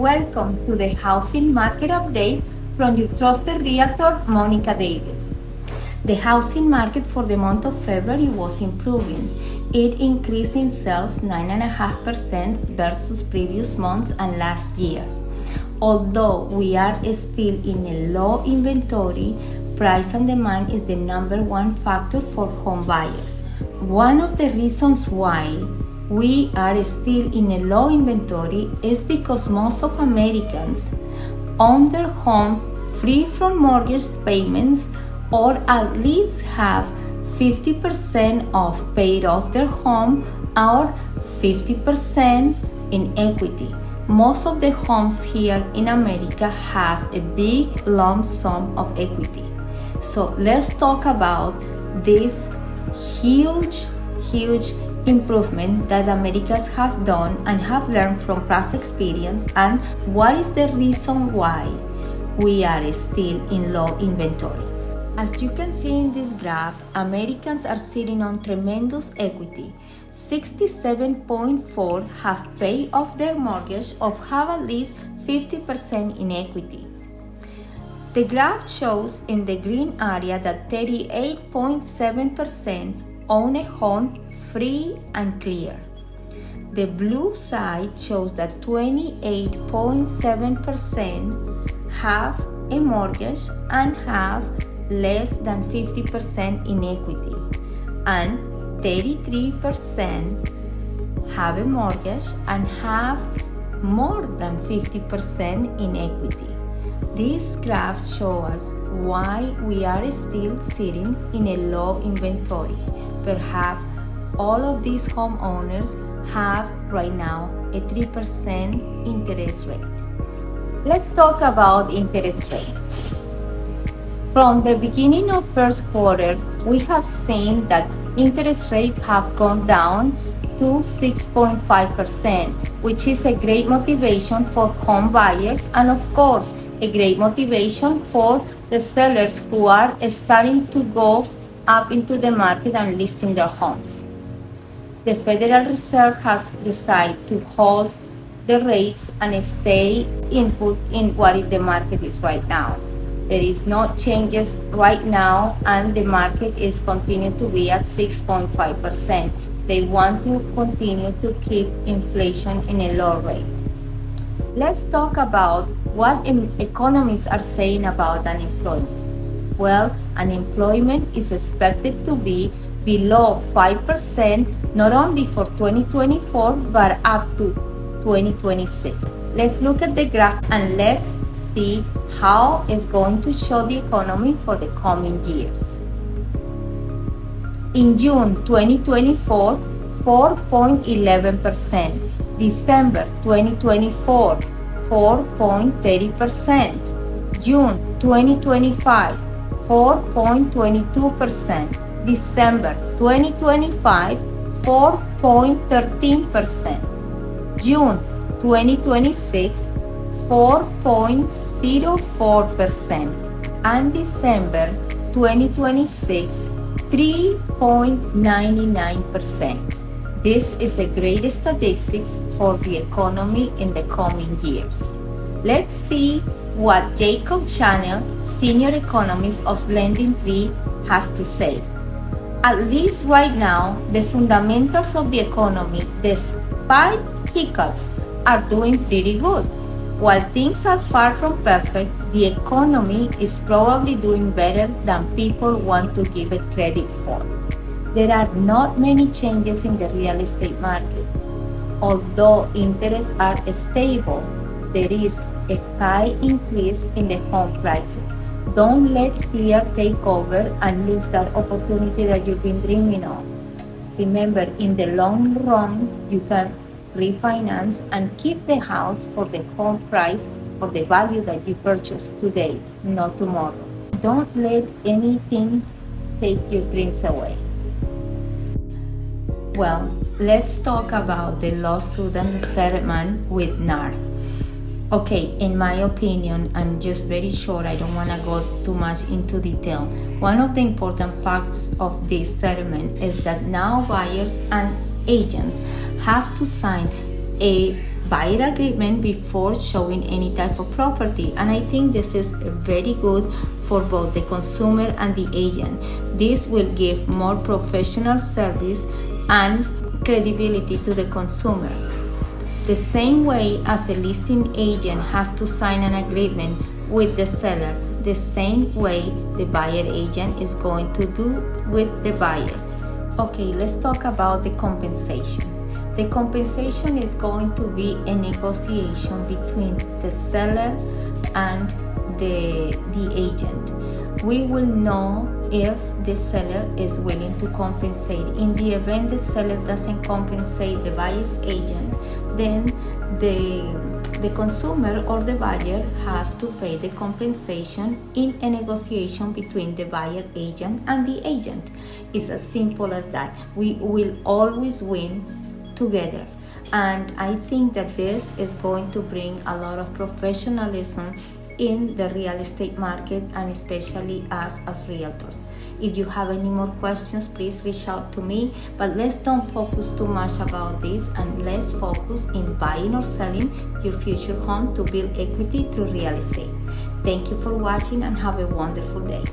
Welcome to the Housing Market Update from your trusted realtor, Monica Davis. The housing market for the month of February was improving. It increased in sales 9.5% versus previous months and last year. Although we are still in a low inventory, price and demand is the number one factor for home buyers. One of the reasons why we are still in a low inventory is because most of Americans own their home free from mortgage payments or at least have 50% of paid off their home or 50% in equity. Most of the homes here in America have a big lump sum of equity. So let's talk about this huge improvement that Americans have done and have learned from past experience, and what is the reason why we are still in low inventory. As you can see in this graph, Americans are sitting on tremendous equity. 67.4% have paid off their mortgage or have at least 50% in equity. The graph shows in the green area that 38.7% own a home free and clear. The blue side shows that 28.7% have a mortgage and have less than 50% in equity, and 33% have a mortgage and have more than 50% in equity. This graph shows us why we are still sitting in a low inventory. Perhaps all of these homeowners have right now a 3% interest rate. Let's talk about interest rate. From the beginning of first quarter, we have seen that interest rates have gone down to 6.5%, which is a great motivation for home buyers and of course a great motivation for the sellers who are starting to go up into the market and listing their homes. The Federal Reserve has decided to hold the rates and stay input in what the market is right now. There is no changes right now, and the market is continuing to be at 6.5%. They want to continue to keep inflation in a low rate. Let's talk about what economists are saying about unemployment. Well, unemployment is expected to be below 5% not only for 2024 but up to 2026. Let's look at the graph and let's see how it's going to show the economy for the coming years. In June 2024, 4.11%. December 2024, 4.30%. June 2025, 4.22%. December 2025, 4.13%. June 2026, 4.04%. And December 2026, 3.99%. This is a great statistics for the economy in the coming years. Let's see what Jacob Channel, senior economist of LendingTree, has to say. At least right now, the fundamentals of the economy, despite hiccups, are doing pretty good. While things are far from perfect, the economy is probably doing better than people want to give it credit for. There are not many changes in the real estate market. Although interests are stable, there is a high increase in the home prices. Don't let fear take over and lose that opportunity that you've been dreaming of. Remember, in the long run, you can refinance and keep the house for the home price or the value that you purchased today, not tomorrow. Don't let anything take your dreams away. Well, let's talk about the lawsuit and the settlement with NAR. Okay, in my opinion, and just very short, I don't want to go too much into detail. One of the important parts of this settlement is that now buyers and agents have to sign a buyer agreement before showing any type of property. And I think this is very good for both the consumer and the agent. This will give more professional service and credibility to the consumer. The same way as a listing agent has to sign an agreement with the seller, the same way the buyer agent is going to do with the buyer. Okay, let's talk about the compensation. The compensation is going to be a negotiation between the seller and the agent. We will know if the seller is willing to compensate. In the event the seller doesn't compensate the buyer's agent, then the consumer or the buyer has to pay the compensation in a negotiation between the buyer agent and the agent. It's as simple as that. We will always win together. And I think that this is going to bring a lot of professionalism in the real estate market, and especially us as realtors. If you have any more questions, please reach out to me, but let's don't focus too much about this, and let's focus in buying or selling your future home to build equity through real estate. Thank you for watching and have a wonderful day.